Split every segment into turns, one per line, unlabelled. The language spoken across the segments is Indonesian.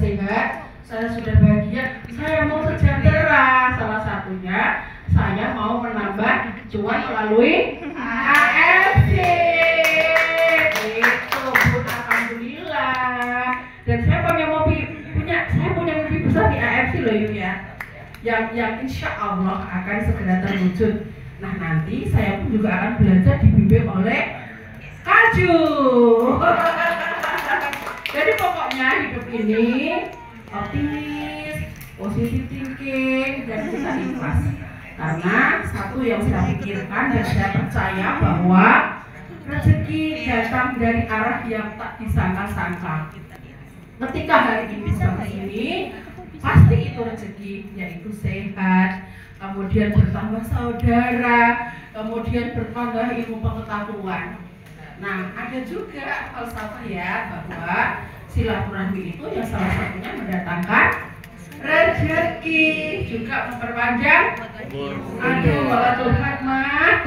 sehat, saya sudah bahagia, saya mau sejahtera. Salah satunya saya mau menambah cuan melalui AFC. Itu Bu, alhamdulillah. Dan saya punya mimpi besar di AFC loh Yu ya. Yang insya Allah akan segera terwujud. Nah nanti saya pun juga akan belajar dibimbing oleh Kaju. Jadi pokoknya hidup ini optimis, positive thinking, dan kita ikhlas. Karena satu yang saya pikirkan dan saya percaya bahwa rezeki datang dari arah yang tak disangka-sangka. Ketika hari ini seperti ini, pasti itu rezeki, yaitu sehat, kemudian bertambah saudara, kemudian bertambah ilmu pengetahuan. Nah, ada juga falsafah ya bahwa silaturahmi itu yang salah satunya mendatangkan rezeki, juga memperpanjang walatul hikmah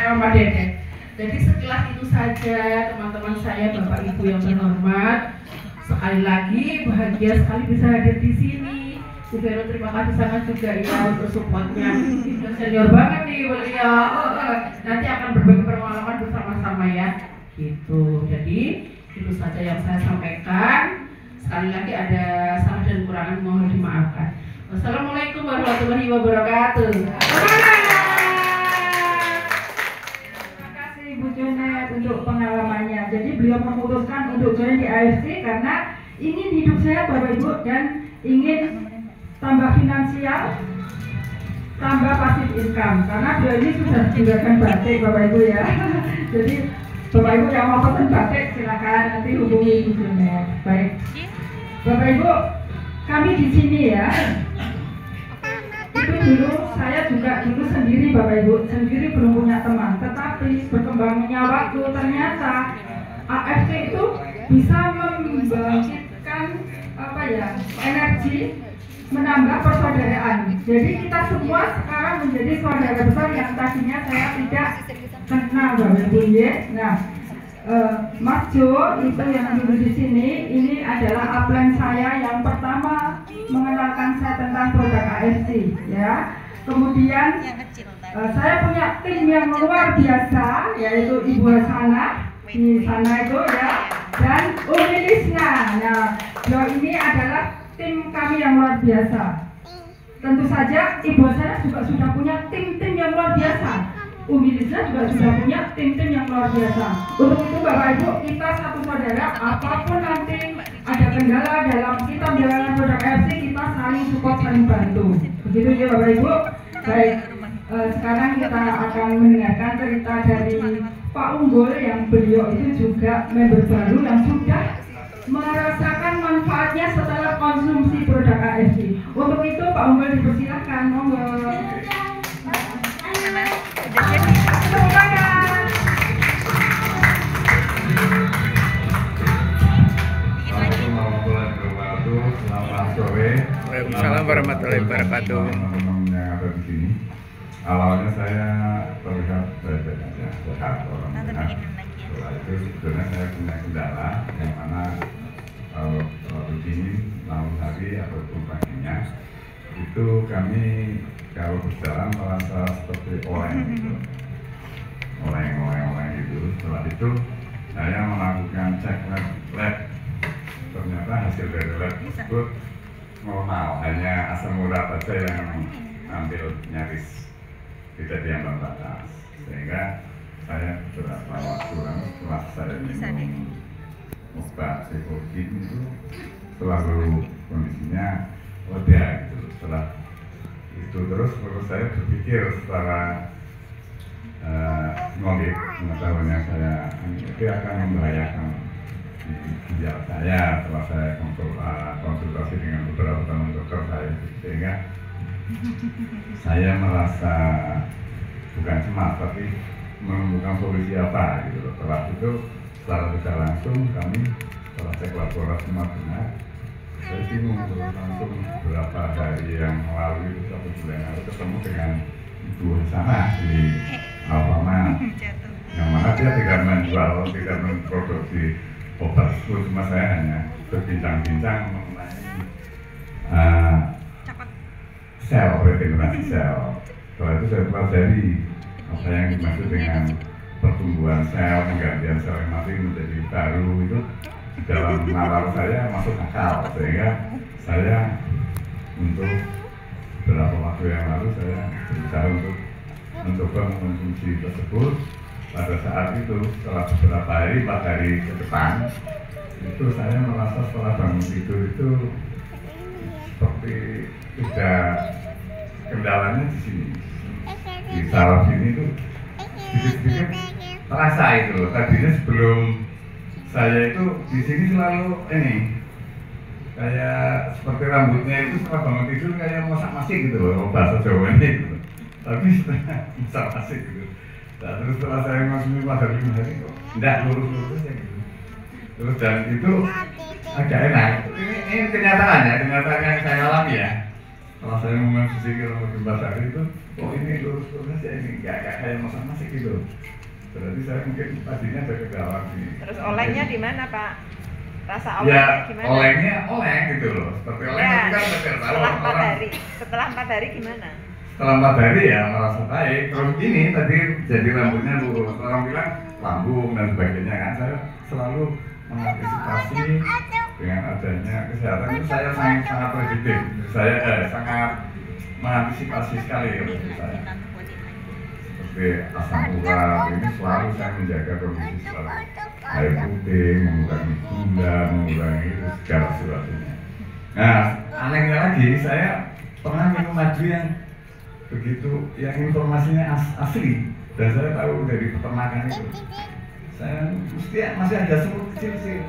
Mama Dede. Jadi setelah itu saja teman-teman saya, Bapak Ibu yang terhormat, sekali lagi bahagia sekali bisa hadir di sini. Bu Vero terima kasih sangat juga ya untuk supportnya. Sudah senior banget nih beliau. Nanti akan berbagi pengalaman bersama-sama ya. Gitu. Jadi itu saja yang saya sampaikan. Sekali lagi ada salah dan kurangan mohon dimaafkan. Wassalamualaikum warahmatullahi wabarakatuh.
Terima kasih Bu Junet untuk pengalamannya. Jadi beliau memutuskan untuk join di AFC karena ingin hidup sehat Bapak Ibu dan ingin tambah finansial, tambah pasif income. Karena beliau ini sudah meninggalkan batik Bapak Ibu ya. Jadi Bapak Ibu yang mau pesen batik silakan nanti hubungi Bu Junet. Baik. Bapak Ibu, kami di sini ya. Itu dulu saya juga dulu sendiri Bapak Ibu, sendiri belum punya teman. Tetapi berkembangnya waktu ternyata AFC itu bisa membangkitkan energi, menambah persaudaraan. Jadi kita semua sekarang menjadi saudara besar yang tadinya saya tidak kenal Bapak Ibu ya. Nah, Mas Jo itu yang dulu di sini, ini adalah upline saya yang pertama mengenalkan saya tentang produk AFC ya. Kemudian saya punya tim yang luar biasa yaitu Ibu Hasana di sana itu ya, dan Umi Lisna. Nah, beliau ini adalah tim kami yang luar biasa. Tentu saja Ibu Hasana juga sudah punya tim-tim yang luar biasa. Umi Lisna juga sudah punya tim-tim yang luar biasa. Untuk itu Bapak Ibu, kita satu saudara, apapun nanti ada kendala dalam kita menjalankan produk AFC, kita saling support, saling bantu. Begitu ya Bapak Ibu. Baik, sekarang kita akan mendengarkan cerita dari Pak Unggul yang beliau itu juga member baru yang sudah merasakan manfaatnya setelah konsumsi produk AFC. Untuk itu Pak Unggul dipersilahkan, monggo.
Selamat sore.
Waalaikumsalam warahmatullahi wabarakatuh.
Teman-teman yang ada di sini. Awalnya saya terlihat baik-baik aja, sehat orang sehat. Setelah itu sebetulnya saya punya kendala yang mana kalau begini malam hari ataupun paginya itu kami kalau berjalan merasa seperti oleng gitu, oleng gitu. Setelah itu saya melakukan cek lab, ternyata hasil dari lab tersebut normal, hanya asam urat saja yang ambil nyaris tidak diambang batas, sehingga saya beberapa waktu setelah saya minum obat Sevokin itu selalu kondisinya lega gitu. Setelah itu terus saya berpikir secara logik, pengetahuannya saya itu akan membahayakan ginjal saya. Setelah saya konsultasi dengan beberapa teman dokter saya, sehingga saya merasa bukan cemas tapi menemukan solusi apa gitu. Setelah itu secara tidak langsung kami setelah cek laboratorium semua benar, saya bingung terus langsung beberapa hari yang lalu itu 1 bulan lalu ketemu dengan Ibu Hasana di Alfamart, yang mana dia tidak menjual, tidak memproduksi obat, cuma saya hanya berbincang-bincang mengenai sel, regenerasi sel. Setelah itu saya pelajari apa yang dimaksud dengan pertumbuhan sel, penggantian sel yang mati menjadi baru itu di dalam nalar saya masuk akal, sehingga saya untuk beberapa waktu yang lalu saya berusaha untuk mencoba mengkonsumsi tersebut. Pada saat itu setelah beberapa hari, 4 hari ke depan itu saya merasa setelah bangun tidur itu seperti tidak, kendalanya di sini, di saraf sini itu sedikit-sedikit terasa itu loh. Tadinya sebelum saya itu di sini selalu ini kayak seperti rambutnya itu setelah bangun tidur kayak masak-masik gitu loh, bahasa Jawanya gitu. Tapi setelah masak-masik gitu. Nah, terus setelah saya mengonsumsi pada 5 hari kok tidak lurus-lurus aja gitu. Terus dan itu agak enak. Ini kenyataan ya, kenyataan yang saya alami ya. Kalau saya mengonsumsi kurang lebih 4 hari itu, oh ini lurus-lurus aja, ini nggak kayak masak-masik gitu. Berarti saya mungkin tadinya ada kendala di.
Terus olengnya di mana, Pak? Rasa
Ya,
olengnya gimana?
olengnya oleng gitu loh. Seperti oleng
Ya,
tapi kan benar
setelah 4 hari. Setelah 4 hari gimana?
Setelah 4 hari ya merasa baik. Terus ini tadi jadi rambutnya lurus. Orang bilang lambung dan sebagainya kan. Saya selalu mengantisipasi dengan adanya kesehatan itu saya sangat positif. Saya sangat mengantisipasi sekali ya menurut saya. Seperti asam urat ini selalu saya menjaga kondisi selalu air putih, mengurangi gula, mengurangi itu segala sesuatunya. Nah, anehnya lagi saya pernah minum madu yang begitu, yang informasinya asli dan saya tahu dari peternakan itu. Saya mesti masih ada semut kecil-kecil.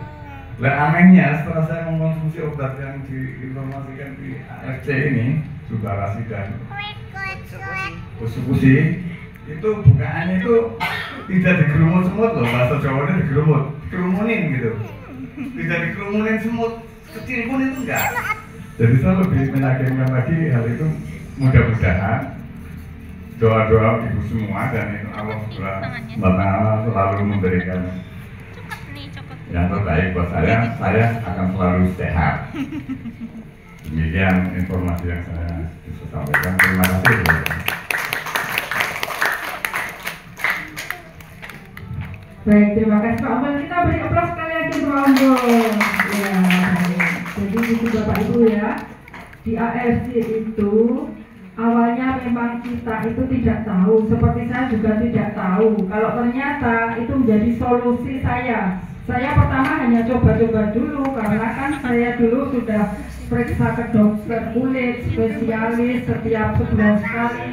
Lah anehnya setelah saya mengkonsumsi obat yang diinformasikan di AFC ini, Subarasi dan Kusukusi, itu bukaannya itu tidak digerumut semut loh, bahasa Jawanya digerumunin gitu. Tidak digerumunin semut kecil pun itu enggak. Jadi saya lebih meyakinkan lagi hal itu. Mudah-mudahan doa-doa ibu semua dan itu Allah SWT selalu memberikan yang terbaik buat saya akan selalu sehat. Demikian informasi yang saya bisa sampaikan. Terima kasih.
Baik, terima kasih Pak Ombel. Kita beri aplaus sekali lagi untuk Pak Ombel. Ya, jadi itu Bapak Ibu ya, di AFC itu awalnya memang kita itu tidak tahu, seperti saya juga tidak tahu. Kalau ternyata itu menjadi solusi saya. Saya pertama hanya coba-coba dulu karena kan saya dulu sudah periksa ke dokter kulit spesialis setiap sebulan sekali,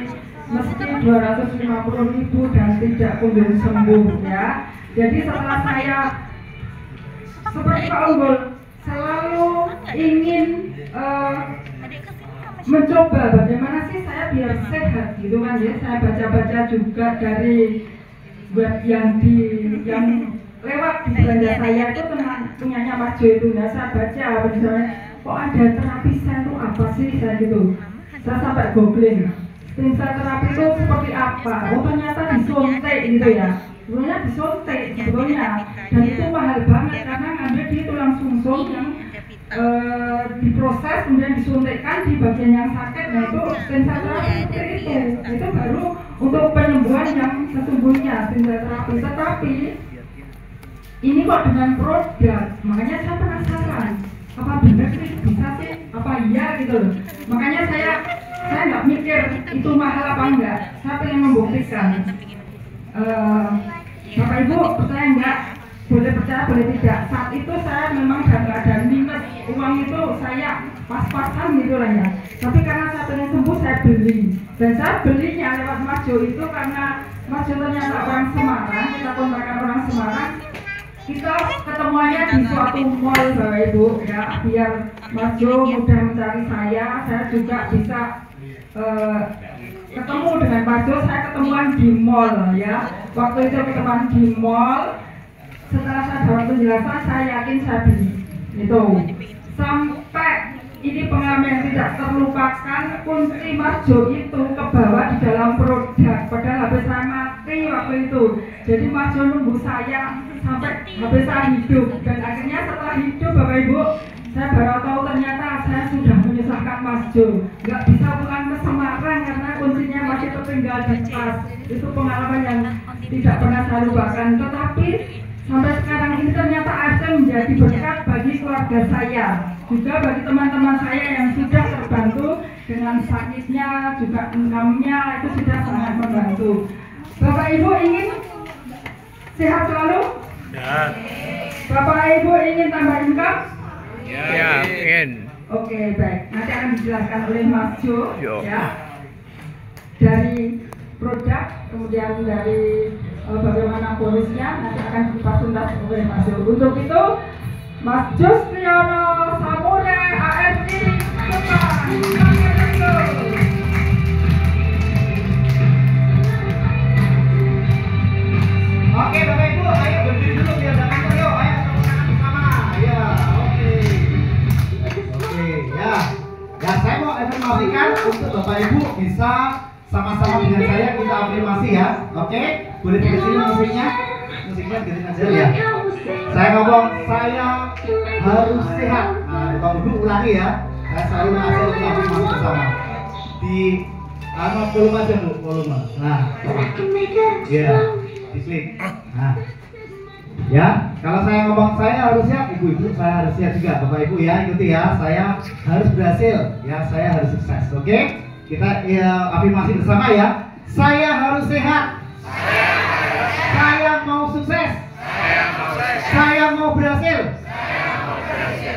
mesti 250.000 dan tidak kunjung sembuh ya. Jadi setelah saya seperti Pak Unggul selalu ingin mencoba bagaimana sih saya biar sehat gitu kan ya. Saya baca-baca juga dari web yang lewat di belanja saya itu tentang punyanya Mas Jo itu. Nah saya baca misalnya kok ada terapi sel itu apa sih saya gitu. Saya sampai googling stem cell terapi itu seperti apa. Oh ternyata disuntik gitu ya. Sebenarnya disuntik sebetulnya dan itu mahal banget karena ngambil di tulang sumsum yang diproses kemudian disuntikkan di bagian yang sakit. Nah itu stem cell terapi seperti itu baru untuk penyembuhan yang sesungguhnya stem cell terapi. Tetapi ini kok dengan produk, makanya saya penasaran apa benar sih bisa sih apa iya gitu loh. Makanya saya nggak mikir itu mahal apa enggak, saya pengen membuktikan. Bapak Ibu percaya enggak, boleh percaya boleh tidak, saat itu saya memang nggak ada minus uang itu, saya pas-pasan gitu lah ya. Tapi karena saya pengen sembuh saya beli, dan saya belinya lewat Mas Jo itu karena Mas Jo ternyata orang Semarang, kita kontakkan orang Semarang. Kita ketemuannya di suatu mall Bapak Ibu ya, biar Mas Jo mudah mencari saya juga bisa ketemu dengan Mas Jo. Saya ketemuan di mall ya, waktu itu ketemuan di mall. Setelah saya dapat penjelasan saya yakin saya beli itu. Sampai ini pengalaman yang tidak terlupakan, kunci Mas Jo itu kebawa di dalam produk, padahal HP saya mati waktu itu. Jadi Mas Jo nunggu saya sampai HP saya hidup, dan akhirnya setelah hidup Bapak Ibu, saya baru tahu ternyata saya sudah menyusahkan Mas Jo. Nggak bisa pulang ke Semarang karena kuncinya masih tertinggal di tas. Itu pengalaman yang tidak pernah saya lupakan. Tetapi sampai sekarang ini ternyata AFC menjadi berkat bagi keluarga saya, juga bagi teman-teman saya yang sudah terbantu dengan sakitnya, juga income-nya itu sudah sangat membantu. Bapak Ibu ingin sehat selalu?
Ya.
Bapak Ibu ingin tambah income?
Ya, ingin.
Oke, baik. Nanti akan dijelaskan oleh Mas Jo,
Yo.
ya. Dari produk, kemudian dari bagaimana polisnya, nanti akan kita tuntas oleh Mas Jo. Untuk itu, Mas Justiono Samure AFI Depan.
Oke Bapak Ibu, ayo berdiri dulu biar gak ngantuk yuk. Ayo tepuk tangan bersama. Ya, oke. Oke, ya. Ya, saya mau informasikan untuk Bapak Ibu bisa sama-sama dengan saya kita afirmasi ya. Oke, boleh dikecilin musiknya. Musiknya dikecilin aja ya. Saya ngomong saya harus sehat. Nah, Bapak Ibu ulangi ya. Saya selalu mengajak untuk afirmasi bersama. Di volume aja Bu, volume. Nah, ya. Diklik. Nah, ya, kalau saya ngomong saya harus siap, ibu-ibu saya harus siap juga, bapak ibu ya, ikuti ya, saya harus berhasil, ya, saya harus sukses, oke? Kita ya, afirmasi bersama ya, saya harus sehat, saya mau sukses, saya mau berhasil,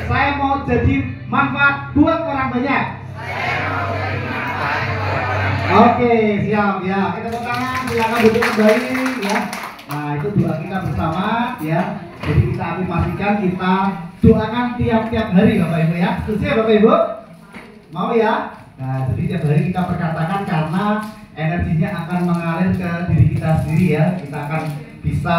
saya mau jadi manfaat buat orang banyak. Oke, siap ya. Kita tepuk tangan, silakan duduk kembali ya. Nah, itu doa kita bersama ya. Jadi kita afirmasikan, kita doakan tiap-tiap hari Bapak Ibu ya. Setuju ya Bapak Ibu? Mau ya? Nah, jadi tiap hari kita perkatakan karena energinya akan mengalir ke diri kita sendiri ya. Kita akan bisa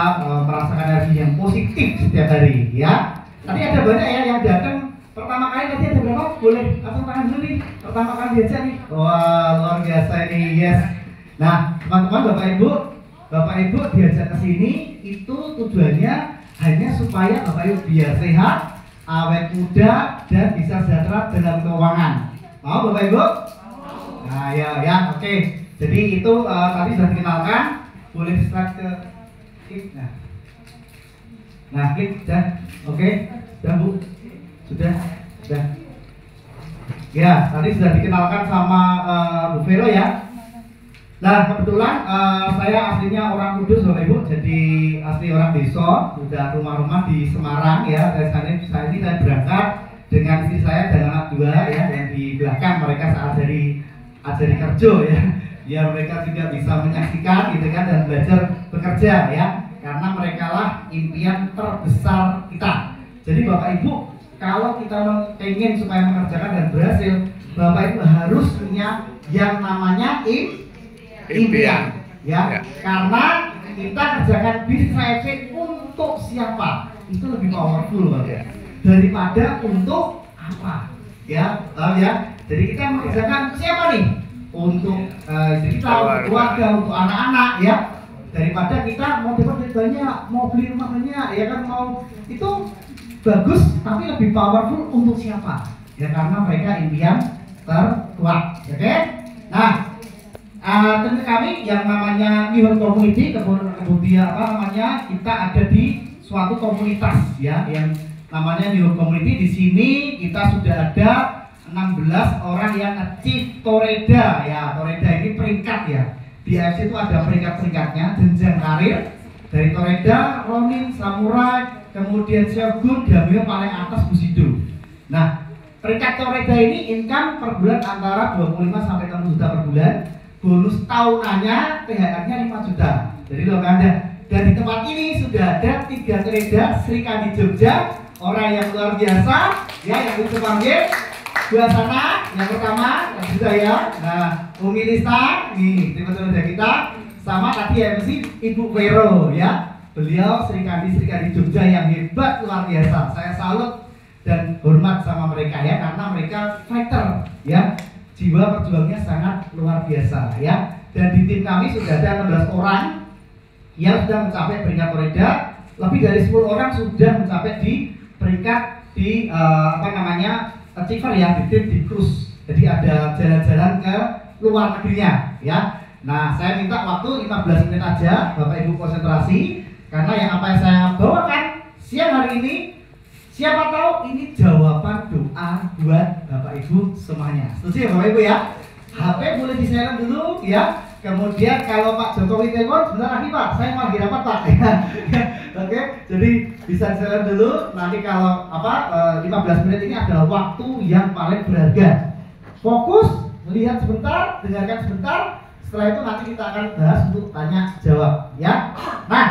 merasakan energi yang positif setiap hari ya. Tapi ada banyak ya yang datang pertama kali tadi ada berapa? Boleh langsung tangan dulu nih. Pertama kali diajak nih. Wah, luar biasa ini, yes. Nah, teman-teman, Bapak Ibu diajak ke sini itu tujuannya hanya supaya Bapak Ibu biar sehat, awet muda dan bisa sejahtera dalam keuangan. Mau Bapak Ibu? Nah, ya, oke. Jadi itu tadi sudah dikenalkan. Boleh start ke klik. Nah, klik dan oke. Dan Bu. Sudah. Ya, tadi sudah dikenalkan sama Bu Vero ya. Nah, kebetulan saya aslinya orang Kudus Bapak Ibu, jadi asli orang desa, sudah rumah-rumah di Semarang ya. Saya berangkat dengan istri saya dan anak dua ya, yang di belakang mereka saat dari kerja ya. Ya, mereka juga bisa menyaksikan gitu kan dan belajar bekerja ya. Karena mereka lah impian terbesar kita. Jadi Bapak Ibu, kalau kita ingin supaya mengerjakan dan berhasil, Bapak Ibu harus punya yang namanya impian ya. Karena kita kerjakan bisnis AFC untuk siapa, itu lebih powerful Bapak daripada untuk apa ya. Paham ya? Jadi kita mengerjakan siapa nih? Untuk kita, keluarga, untuk anak-anak ya. Daripada kita mau dapat banyak, mau beli rumah banyak ya kan, mau itu bagus, tapi lebih powerful untuk siapa? Ya karena mereka impian terkuat, oke? Nah, tentu kami yang namanya New Community, kemudian kita ada di suatu komunitas ya, yang namanya New Community. Di sini kita sudah ada 16 orang yang achieve Toreda ya. Toreda ini peringkat ya. Di AFC itu ada peringkat-peringkatnya, jenjang karir dari Toreda, Ronin, Samurai, kemudian Shogun, Gamio paling atas Bushido. Nah, peringkat Toreda ini income per bulan antara 25 sampai 30 juta per bulan. Bonus tahunannya THR-nya 5 juta. Jadi loh Anda. Dan di tempat ini sudah ada 3 Toreda Sri Kandi Jogja, orang yang luar biasa ya, yang bisa panggil dua sana, yang pertama yang juga ya. Nah, Umi Lista nih, teman-teman kita, sama tadi MC Ibu Vero ya. Beliau Sri Kandi Jogja yang hebat luar biasa. Saya salut dan hormat sama mereka ya, karena mereka fighter ya. Jiwa perjuangannya sangat luar biasa ya. Dan di tim kami sudah ada 16 orang yang sudah mencapai peringkat Toreda. Lebih dari 10 orang sudah mencapai di peringkat di achiever ya, di tim di cruise Jadi ada jalan-jalan ke luar negerinya, ya. Nah, saya minta waktu 15 menit aja, Bapak Ibu konsentrasi, karena yang apa yang saya bawakan siang hari ini, siapa tahu ini jawaban doa buat Bapak Ibu semuanya. Setuju ya Bapak Ibu ya? HP boleh di-silent dulu ya. Kemudian kalau Pak Jokowi telepon, sebentar lagi Pak, saya mau lagi rapat Pak. Oke, jadi bisa di-silent dulu. Nanti kalau 15 menit ini adalah waktu yang paling berharga. Fokus, melihat sebentar, dengarkan sebentar. Setelah itu nanti kita akan bahas untuk tanya jawab ya. Nah,